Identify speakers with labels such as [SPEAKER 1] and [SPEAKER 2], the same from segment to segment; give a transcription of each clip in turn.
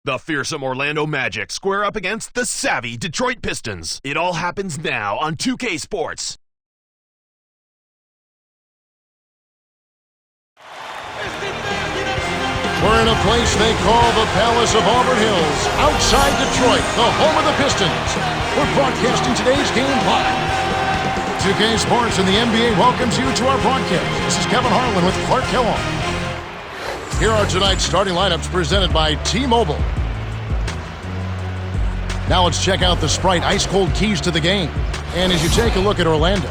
[SPEAKER 1] The fearsome Orlando Magic square up against the savvy Detroit Pistons. It all happens now on 2K Sports.
[SPEAKER 2] We're in a place they call the Palace of Auburn Hills, outside Detroit, the home of the Pistons. We're broadcasting today's game live. 2K Sports and the NBA welcomes you to our broadcast. This is Kevin Harlan with Clark Kellogg. Here are tonight's starting lineups presented by T-Mobile. Now let's check out the Sprite ice-cold keys to the game. And as you take a look at Orlando,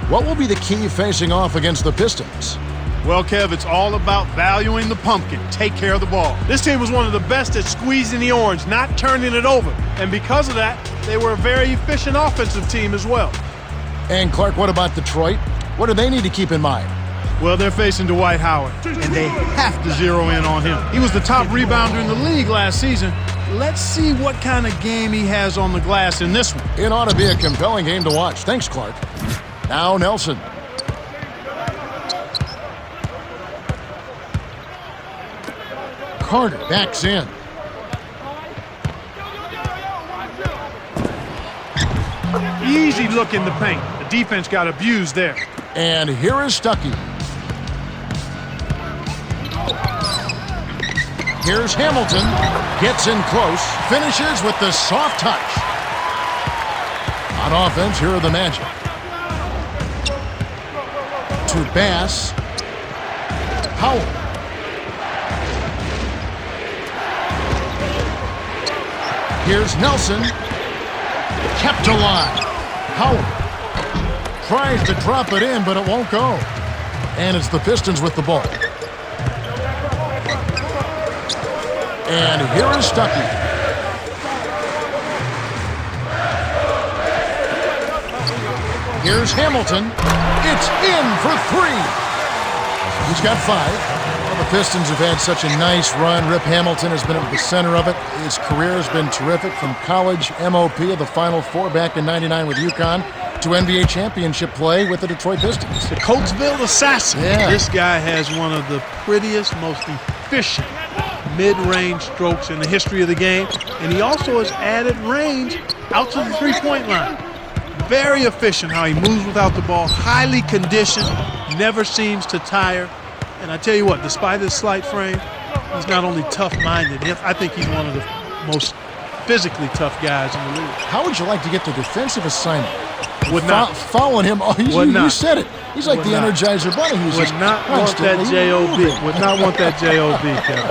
[SPEAKER 2] what will be the key facing off against the Pistons?
[SPEAKER 3] Well, Kev, it's all about valuing the pumpkin. Take care of the ball. This team was one of the best at squeezing the orange, not turning it over. And because of that, they were a very efficient offensive team as well.
[SPEAKER 2] And Clark, what about Detroit? What do they need to keep in mind?
[SPEAKER 3] Well, they're facing Dwight Howard, and they have to zero in on him. He was the top rebounder in the league last season. Let's see what kind of game he has on the glass in this one.
[SPEAKER 2] It ought to be a compelling game to watch. Thanks, Clark. Now Nelson. Carter backs in.
[SPEAKER 3] Easy look in the paint. The defense got abused there.
[SPEAKER 2] And here is Stuckey. Here's Hamilton. Gets in close. Finishes with the soft touch. On offense, here are the Magic. To Bass. Howell. Here's Nelson. Kept alive. Howell tries to drop it in, but it won't go. And it's the Pistons with the ball. And here is Stuckey. Here's Hamilton. It's in for three. He's got five. Well, the Pistons have had such a nice run. Rip Hamilton has been at the center of it. His career has been terrific, from college MOP of the Final Four back in '99 with UConn to NBA championship play with the Detroit Pistons.
[SPEAKER 3] The Coatesville Assassin.
[SPEAKER 2] Yeah.
[SPEAKER 3] This guy has one of the prettiest, most efficient mid-range strokes in the history of the game, and he also has added range out to the three-point line. Very efficient how he moves without the ball, highly conditioned, never seems to tire. And I tell you what, despite his slight frame, he's not only tough-minded, I think he's one of the most physically tough guys in the league.
[SPEAKER 2] How would you like to get the defensive assignment?
[SPEAKER 3] Would not.
[SPEAKER 2] Following him. Oh, you said it. He's like the Energizer Bunny. Who's
[SPEAKER 3] would not want that J.O.B. Would not want that J.O.B., Kevin.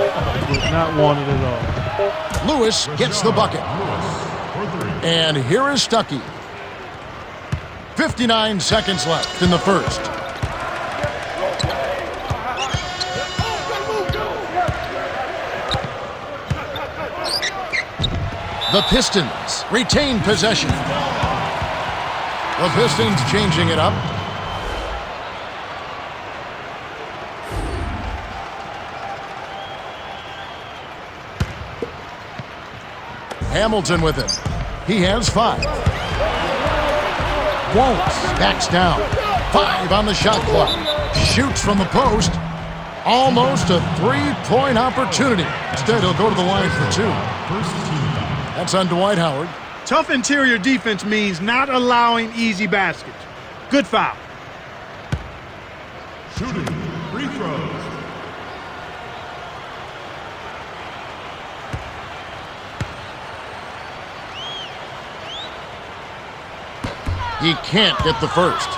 [SPEAKER 3] Would not want it at all.
[SPEAKER 2] Lewis gets the bucket. And here is Stuckey. 59 seconds left in the first. The Pistons retain possession. The Pistons changing it up. Hamilton with it. He has five. Won't. Backs down. 5 on the shot clock. Shoots from the post. Almost a three-point opportunity. Instead, he'll go to the line for two. That's on Dwight Howard.
[SPEAKER 3] Tough interior defense means not allowing easy baskets. Good foul.
[SPEAKER 4] Shooting free throws.
[SPEAKER 2] He can't get the first.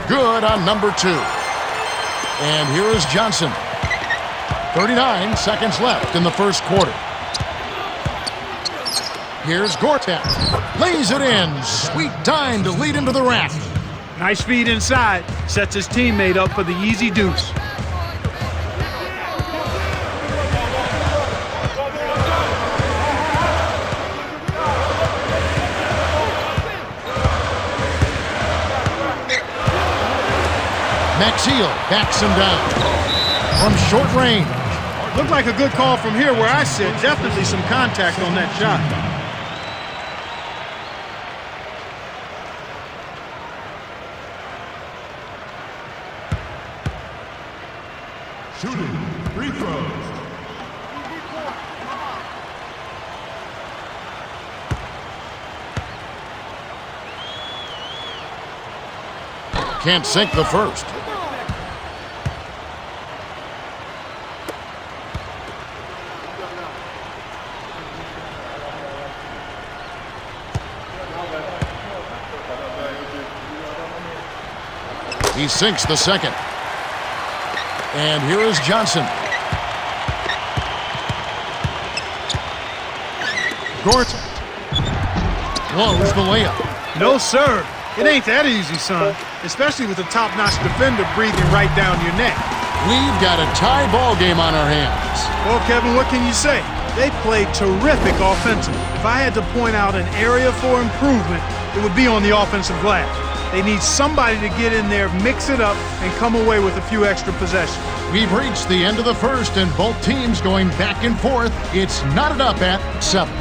[SPEAKER 2] Good on number 2. And here is Johnson. 39 seconds left in the first quarter. Here's Gortat. Lays it in. Sweet time to lead him to the rack.
[SPEAKER 3] Nice feed inside. Sets his teammate up for the easy deuce.
[SPEAKER 2] Maxiel backs him down. From short range.
[SPEAKER 3] Looked like a good call from here where I sit. Definitely some contact on that shot.
[SPEAKER 4] Shooting. Free throws.
[SPEAKER 2] Can't sink the first. He sinks the second. And here is Johnson. Gordon. Blows the layup.
[SPEAKER 3] No, sir. It ain't that easy, son. Especially with a top-notch defender breathing right down your neck.
[SPEAKER 2] We've got a tie ball game on our hands.
[SPEAKER 3] Well, Kevin, what can you say? They played terrific offensively. If I had to point out an area for improvement, it would be on the offensive glass. They need somebody to get in there, mix it up, and come away with a few extra possessions.
[SPEAKER 2] We've reached the end of the first, and both teams going back and forth. It's knotted up at 7.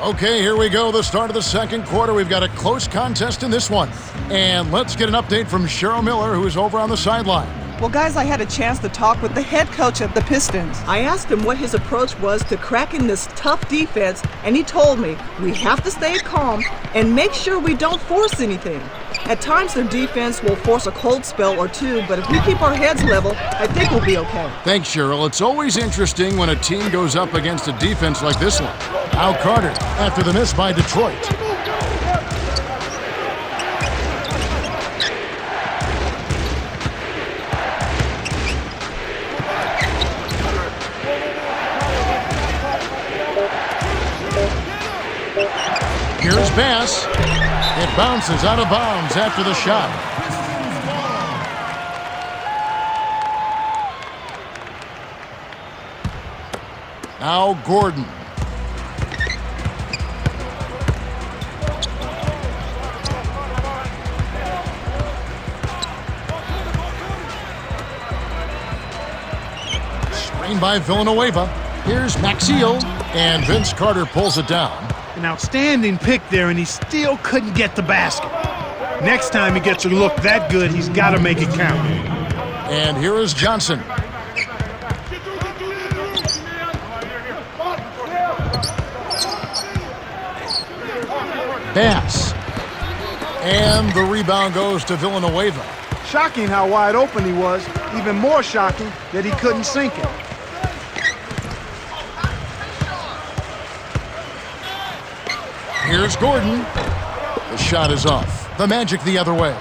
[SPEAKER 2] Okay, here we go, the start of the second quarter. We've got a close contest in this one. And let's get an update from Cheryl Miller, who is over on the sideline.
[SPEAKER 5] Well, guys, I had a chance to talk with the head coach of the Pistons. I asked him what his approach was to cracking this tough defense, and he told me we have to stay calm and make sure we don't force anything. At times, their defense will force a cold spell or two, but if we keep our heads level, I think we'll be okay.
[SPEAKER 2] Thanks, Cheryl. It's always interesting when a team goes up against a defense like this one. Al Carter after the miss by Detroit. Here's Bass. It bounces out of bounds after the shot. Now Gordon. Screen by Villanueva. Here's Maxiel, and Vince Carter pulls it down.
[SPEAKER 3] An outstanding pick there, and he still couldn't get the basket. Next time he gets a look that good, he's got to make it count.
[SPEAKER 2] And here is Johnson. Bass. And the rebound goes to Villanueva.
[SPEAKER 3] Shocking how wide open he was. Even more shocking that he couldn't sink it.
[SPEAKER 2] Here's Gordon. The shot is off. The Magic the other way.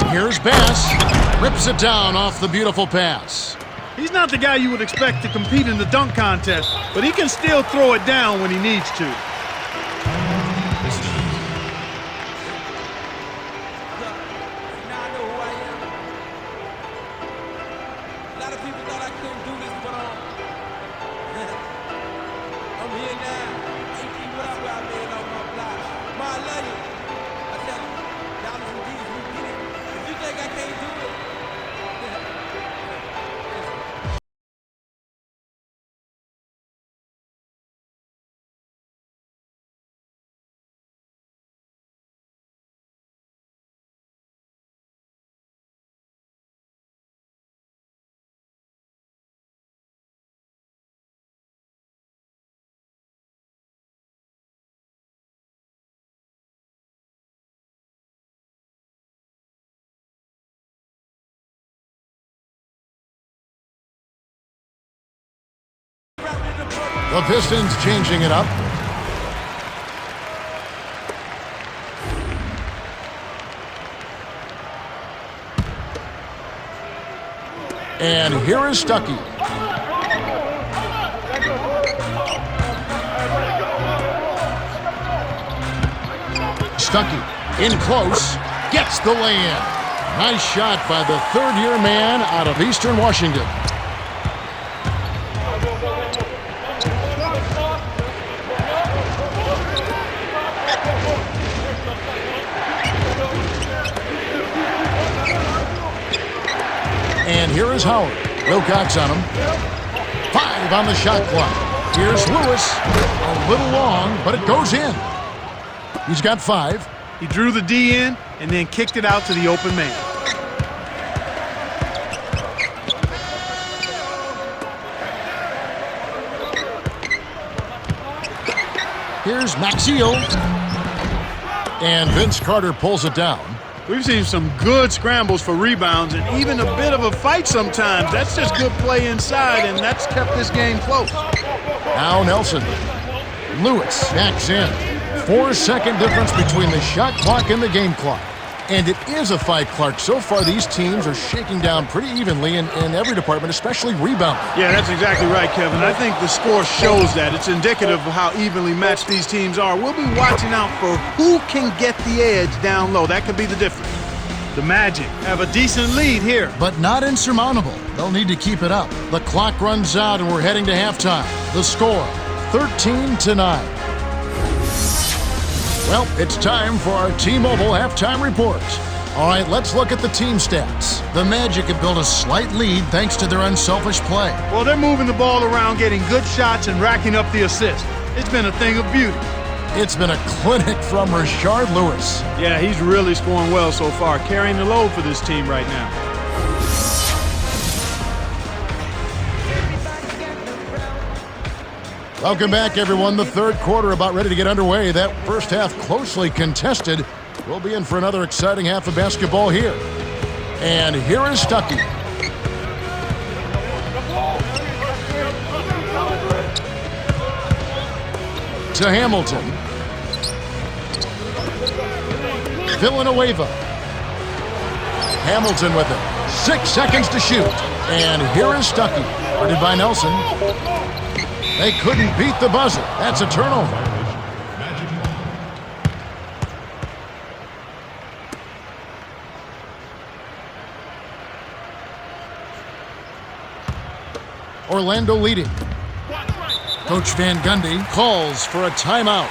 [SPEAKER 2] Here's Bass. Rips it down off the beautiful pass.
[SPEAKER 3] He's not the guy you would expect to compete in the dunk contest, but he can still throw it down when he needs to.
[SPEAKER 2] The Pistons changing it up. And here is Stuckey. Stuckey in close, gets the lay-in. Nice shot by the third-year man out of Eastern Washington. is Howard. Wilcox on him. 5 on the shot clock. Here's Lewis. A little long, but it goes in. He's got 5.
[SPEAKER 3] He drew the D in and then kicked it out to the open man.
[SPEAKER 2] Here's Maxiel. And Vince Carter pulls it down.
[SPEAKER 3] We've seen some good scrambles for rebounds and even a bit of a fight sometimes. That's just good play inside, and that's kept this game close.
[SPEAKER 2] Now Nelson. Lewis backs in. 4-second difference between the shot clock and the game clock. And it is a fight, Clark. So far, these teams are shaking down pretty evenly in every department, especially rebounding.
[SPEAKER 3] Yeah, that's exactly right, Kevin. I think the score shows that. It's indicative of how evenly matched these teams are. We'll be watching out for who can get the edge down low. That could be the difference. The Magic have a decent lead here.
[SPEAKER 2] But not insurmountable. They'll need to keep it up. The clock runs out, and we're heading to halftime. The score, 13-9. Well, it's time for our T-Mobile halftime report. All right, let's look at the team stats. The Magic have built a slight lead thanks to their unselfish play.
[SPEAKER 3] Well, they're moving the ball around, getting good shots, and racking up the assists. It's been a thing of beauty.
[SPEAKER 2] It's been a clinic from Rashard Lewis.
[SPEAKER 3] Yeah, he's really scoring well so far, carrying the load for this team right now.
[SPEAKER 2] Welcome back, everyone. The third quarter about ready to get underway. That first half closely contested. We'll be in for another exciting half of basketball here. And here is Stuckey. To Hamilton. Villanueva. Hamilton with it. 6 seconds to shoot. And here is Stuckey. Guarded by Nelson. They couldn't beat the buzzer. That's a turnover. Orlando leading. Coach Van Gundy calls for a timeout.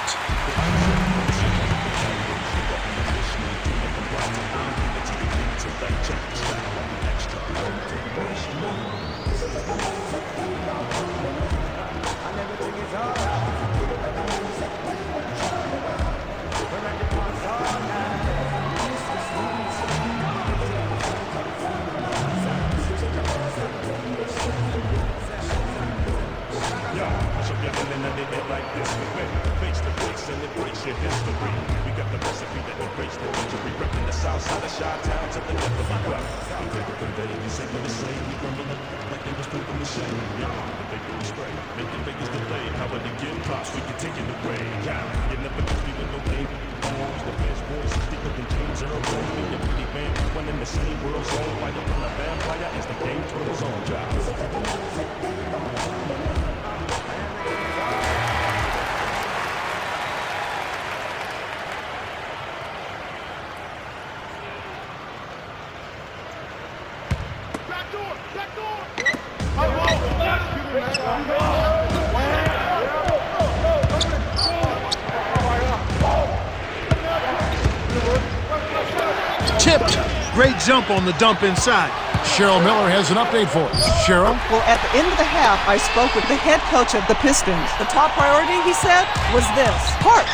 [SPEAKER 3] Tipped. Great jump on the dump inside.
[SPEAKER 2] Cheryl Miller has an update for us. Cheryl?
[SPEAKER 5] Well, at the end of the half, I spoke with the head coach of the Pistons. The top priority, he said, was this: heart.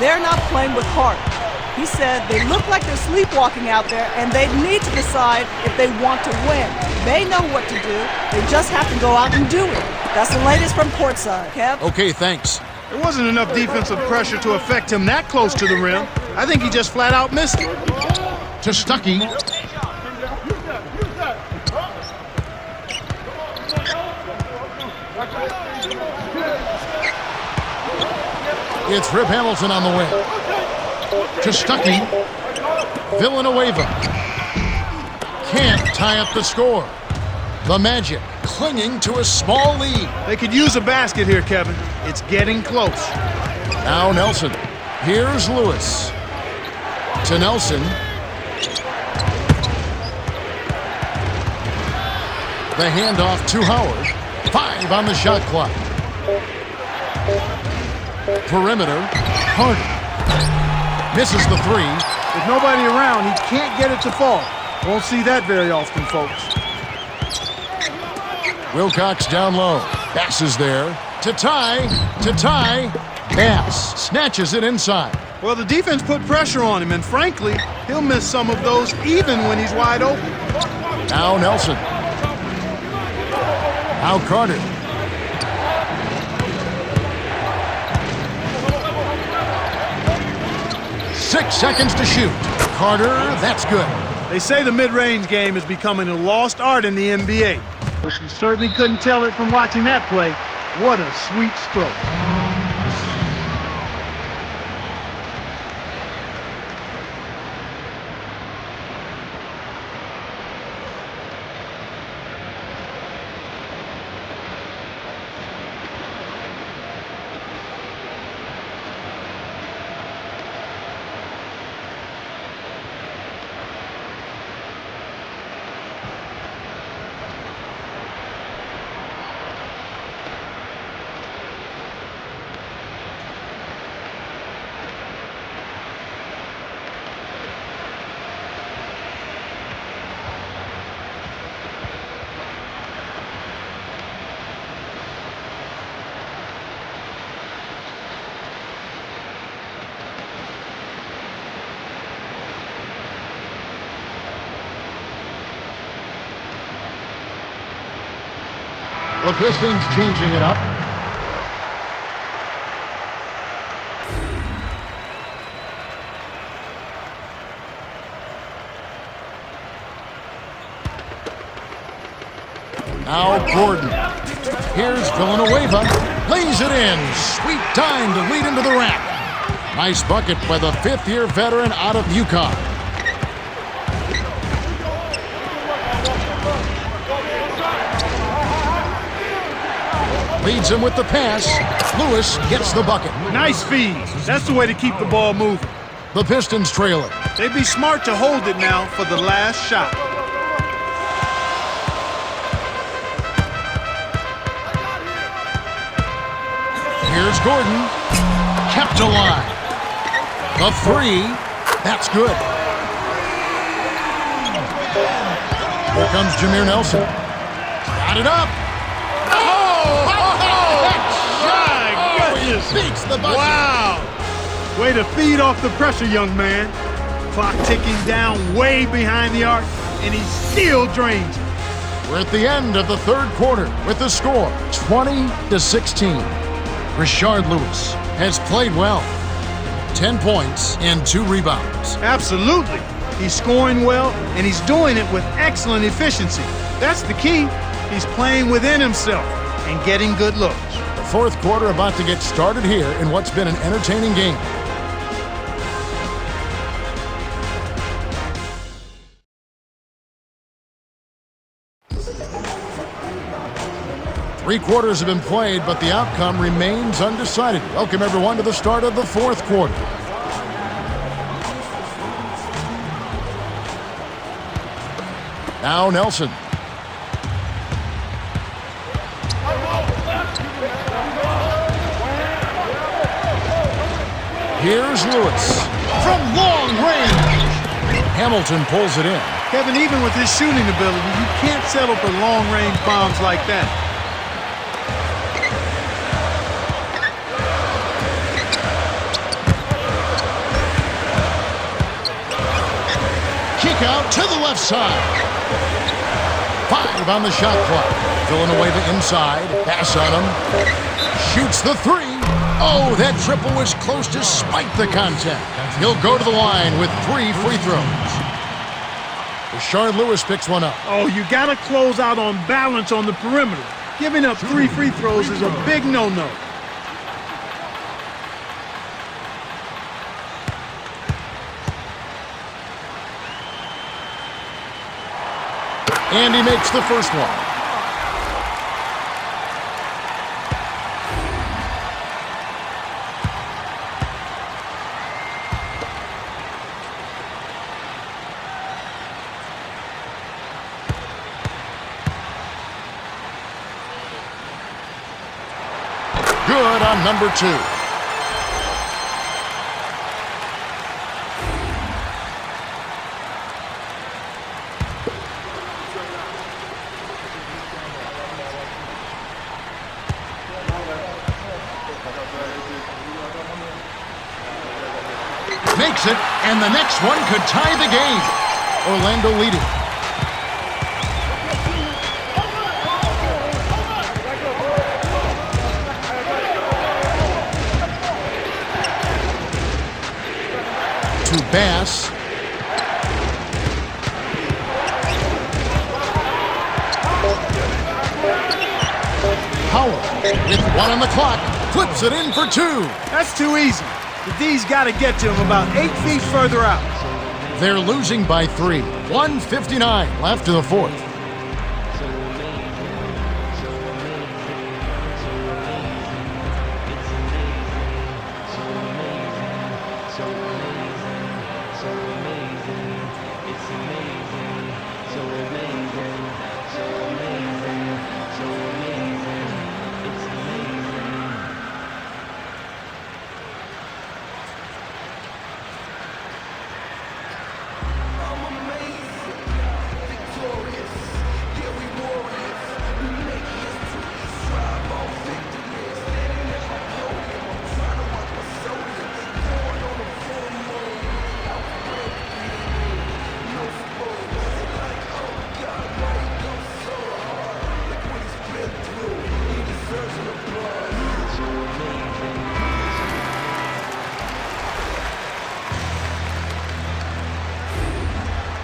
[SPEAKER 5] They're not playing with heart. He said they look like they're sleepwalking out there, and they need to decide if they want to win. They know what to do. They just have to go out and do it. That's the latest from courtside. Kev?
[SPEAKER 2] Okay, thanks.
[SPEAKER 3] There wasn't enough defensive pressure to affect him that close to the rim. I think he just flat out missed it.
[SPEAKER 2] To Stuckey. It's Rip Hamilton on the wing. To Stuckey. Villanueva. Can't tie up the score. The Magic clinging to a small lead.
[SPEAKER 3] They could use a basket here, Kevin. It's getting close.
[SPEAKER 2] Now Nelson. Here's Lewis. To Nelson. The handoff to Howard. 5 on the shot clock. Perimeter. Harden. Misses the 3.
[SPEAKER 3] With nobody around, he can't get it to fall. Won't see that very often, folks.
[SPEAKER 2] Wilcox down low. Passes there. To tie. Bass snatches it inside.
[SPEAKER 3] Well, the defense put pressure on him, and frankly, he'll miss some of those even when he's wide open.
[SPEAKER 2] Now Nelson. Now Carter. Six seconds to shoot. Carter, that's good.
[SPEAKER 3] They say the mid-range game is becoming a lost art in the NBA.
[SPEAKER 6] But you certainly couldn't tell it from watching that play. What a sweet stroke.
[SPEAKER 2] The Pistons changing it up. Now Gordon. Here's Villanueva. Lays it in. Sweet time to lead into the rack. Nice bucket by the fifth-year veteran out of UConn. Leads him with the pass. Lewis gets the bucket.
[SPEAKER 3] Nice feed. That's the way to keep the ball moving.
[SPEAKER 2] The Pistons trail it.
[SPEAKER 3] They'd be smart to hold it now for the last shot.
[SPEAKER 2] Here's Gordon. Kept alive. The three. That's good. Here comes Jameer Nelson. Got it up. Beats the buzzer.
[SPEAKER 3] Wow! Way to feed off the pressure, young man. Clock ticking down way behind the arc, and he still drains it.
[SPEAKER 2] We're at the end of the third quarter with the score 20-16. Rashard Lewis has played well. 10 points and 2 rebounds.
[SPEAKER 3] Absolutely. He's scoring well, and he's doing it with excellent efficiency. That's the key. He's playing within himself and getting good looks.
[SPEAKER 2] Fourth quarter about to get started here in what's been an entertaining game. Three quarters have been played, but the outcome remains undecided. Welcome everyone to the start of the fourth quarter. Now Nelson. Here's Lewis from long range. Hamilton pulls it in.
[SPEAKER 3] Kevin, even with his shooting ability, you can't settle for long-range bombs like that.
[SPEAKER 2] Kick out to the left side. 5 on the shot clock. Villanueva inside. Pass on him. Shoots the three. Oh, that triple was close to spike the contact. He'll go to the line with 3 free throws. Rashard Lewis picks one up.
[SPEAKER 3] Oh, you got to close out on balance on the perimeter. Giving up 3 free throws is a big no-no.
[SPEAKER 2] And he makes the first one. Good on number 2. Makes it, and the next one could tie the game. Orlando leading. To Bass. Howard with one on the clock, flips it in for two.
[SPEAKER 6] That's too easy. The D's got to get to him about 8 feet further out.
[SPEAKER 2] They're losing by 3. 1:59 left in the fourth.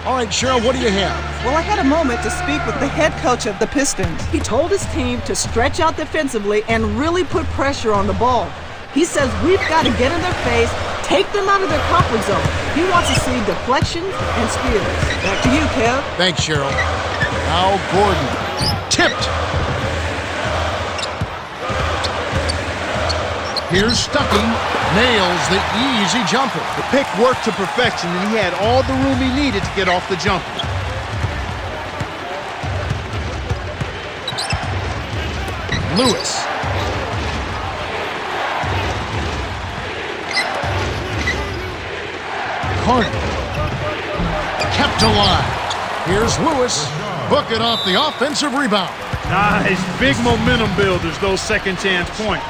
[SPEAKER 2] All right, Cheryl, what do you have?
[SPEAKER 5] Well, I had a moment to speak with the head coach of the Pistons. He told his team to stretch out defensively and really put pressure on the ball. He says we've got to get in their face, take them out of their comfort zone. He wants to see deflections and steals. Back to you, Kev.
[SPEAKER 2] Thanks, Cheryl. Now Gordon. Tipped. Here's Stuckey. Nails the easy jumper.
[SPEAKER 6] The pick worked to perfection, and he had all the room he needed to get off the jumper.
[SPEAKER 2] Lewis. Carter. Kept alive. Here's Lewis. Book it off the offensive rebound.
[SPEAKER 6] Nice. Big momentum builders, those second chance points.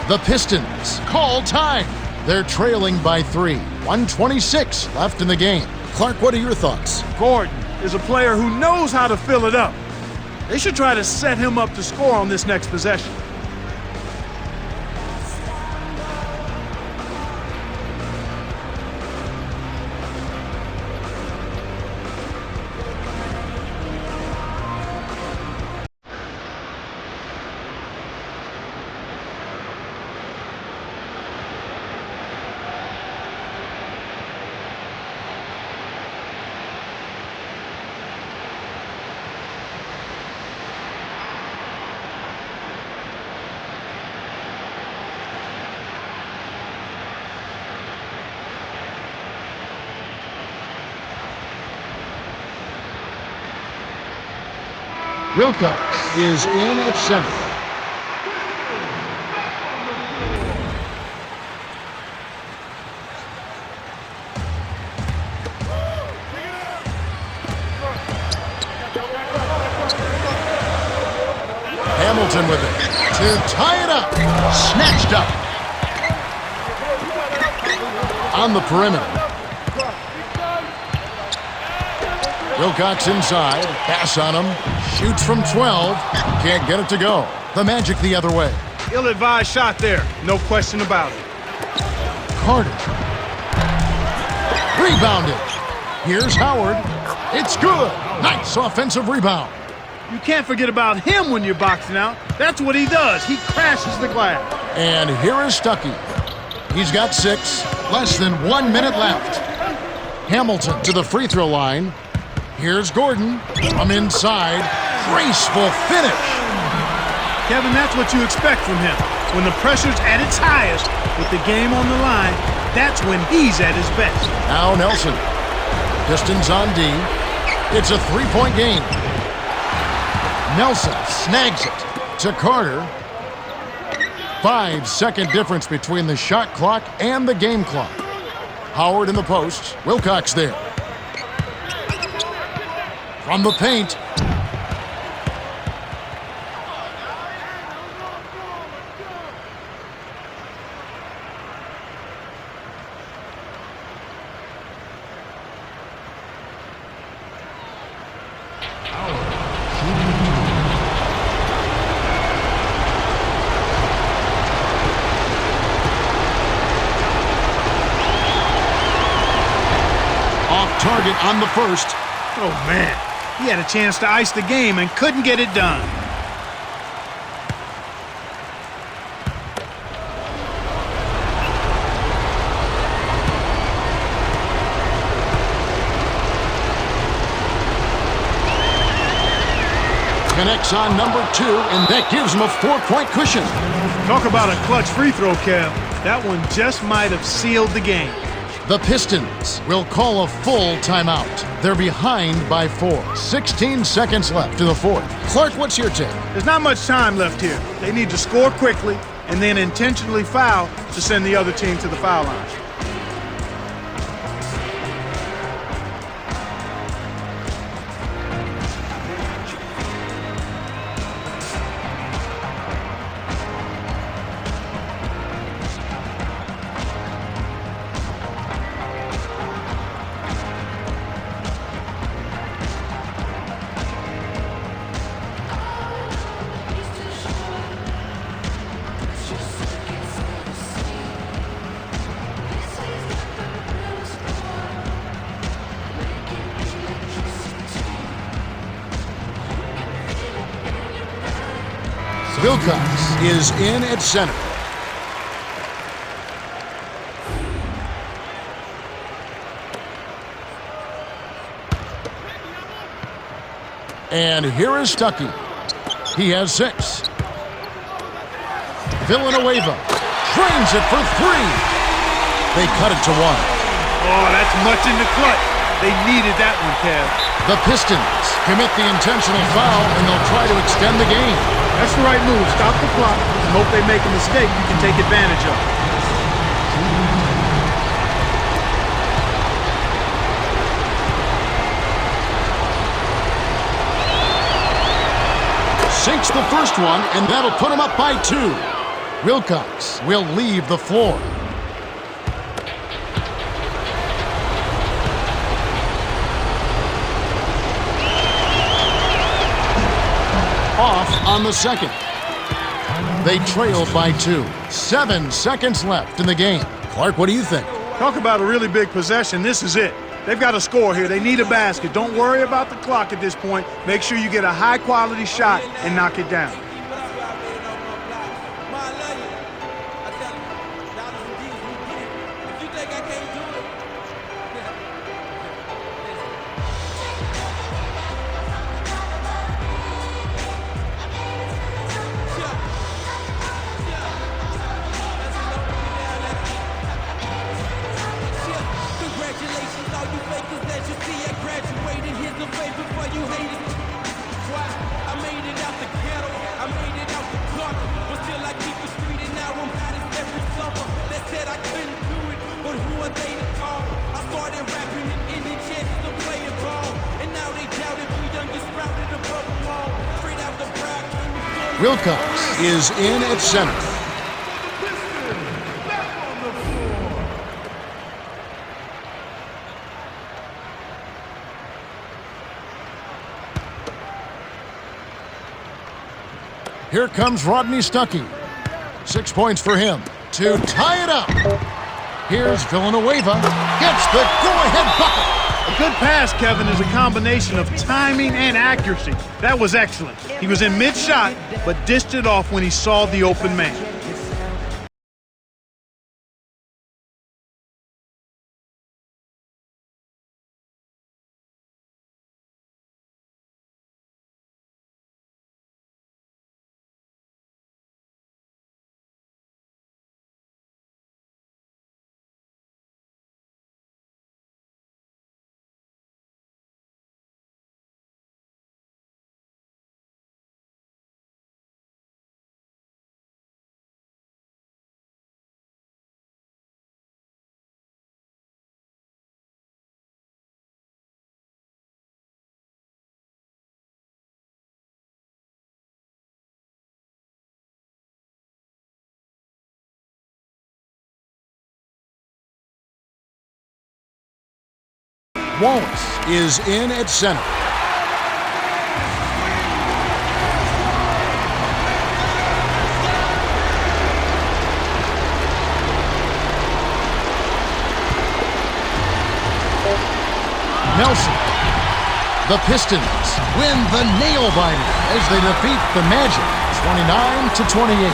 [SPEAKER 2] The Pistons call time. They're trailing by 3. 1:26 left in the game. Clark, what are your thoughts?
[SPEAKER 6] Gordon is a player who knows how to fill it up. They should try to set him up to score on this next possession.
[SPEAKER 2] Wilcox is in at center. Hamilton with it to tie it up. Snatched up. On the perimeter. Wilcox inside. Pass on him. Shoots from 12. Can't get it to go. The Magic the other way.
[SPEAKER 6] Ill-advised shot there. No question about it.
[SPEAKER 2] Carter. Rebounded. Here's Howard. It's good. Nice offensive rebound.
[SPEAKER 6] You can't forget about him when you're boxing out. That's what he does. He crashes the glass.
[SPEAKER 2] And here is Stuckey. He's got 6. Less than 1 minute left. Hamilton to the free throw line. Here's Gordon from inside. Graceful finish.
[SPEAKER 6] Kevin, that's what you expect from him. When the pressure's at its highest, with the game on the line, that's when he's at his best.
[SPEAKER 2] Now Nelson. Pistons on D. It's a 3-point game. Nelson snags it to Carter. 5-second difference between the shot clock and the game clock. Howard in the post. Wilcox there. From the paint. target on the first.
[SPEAKER 6] Oh, man. He had a chance to ice the game and couldn't get it done.
[SPEAKER 2] Connects on number 2, and that gives him a 4-point cushion.
[SPEAKER 6] Talk about a clutch free throw, Kev. That one just might have sealed the game.
[SPEAKER 2] The Pistons will call a full timeout. They're behind by 4. 16 seconds left in the fourth. Clark, what's your take?
[SPEAKER 6] There's not much time left here. They need to score quickly and then intentionally foul to send the other team to the foul line.
[SPEAKER 2] Wilcox is in at center. And here is Stuckey. He has 6. Villanueva trains it for 3. They cut it to 1.
[SPEAKER 6] Oh, that's much in the clutch. They needed that one, Kev.
[SPEAKER 2] The Pistons commit the intentional foul, and they'll try to extend the game.
[SPEAKER 6] That's the right move. Stop the clock and hope they make a mistake you can take advantage of.
[SPEAKER 2] Sinks the first one, and that'll put him up by 2. Wilcox will leave the floor. Off on the second. They trail by 2. 7 seconds left in the game. Clark, what do you think?
[SPEAKER 6] Talk about a really big possession. This is it. They've got to score here. They need a basket. Don't worry about the clock at this point. Make sure you get a high-quality shot and knock it down.
[SPEAKER 2] Wilcox is in at center. Here comes Rodney Stuckey. 6 points for him to tie it up. Here's Villanueva. Gets the go-ahead bucket.
[SPEAKER 6] A good pass, Kevin, is a combination of timing and accuracy. That was excellent. He was in mid-shot, but dished it off when he saw the open man.
[SPEAKER 2] Wallace is in at center. Nelson. The Pistons win the nail-biter as they defeat the Magic 29-28.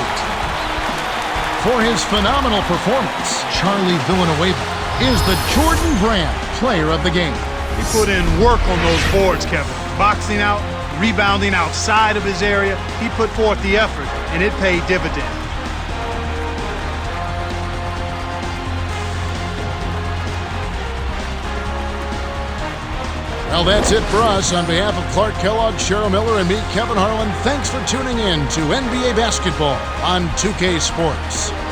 [SPEAKER 2] For his phenomenal performance, Charlie Villanueva is the Jordan Brand Player of the Game.
[SPEAKER 6] He put in work on those boards, Kevin. Boxing out, rebounding outside of his area. He put forth the effort, and it paid dividends.
[SPEAKER 2] Well, that's it for us. On behalf of Clark Kellogg, Cheryl Miller, and me, Kevin Harlan, thanks for tuning in to NBA Basketball on 2K Sports.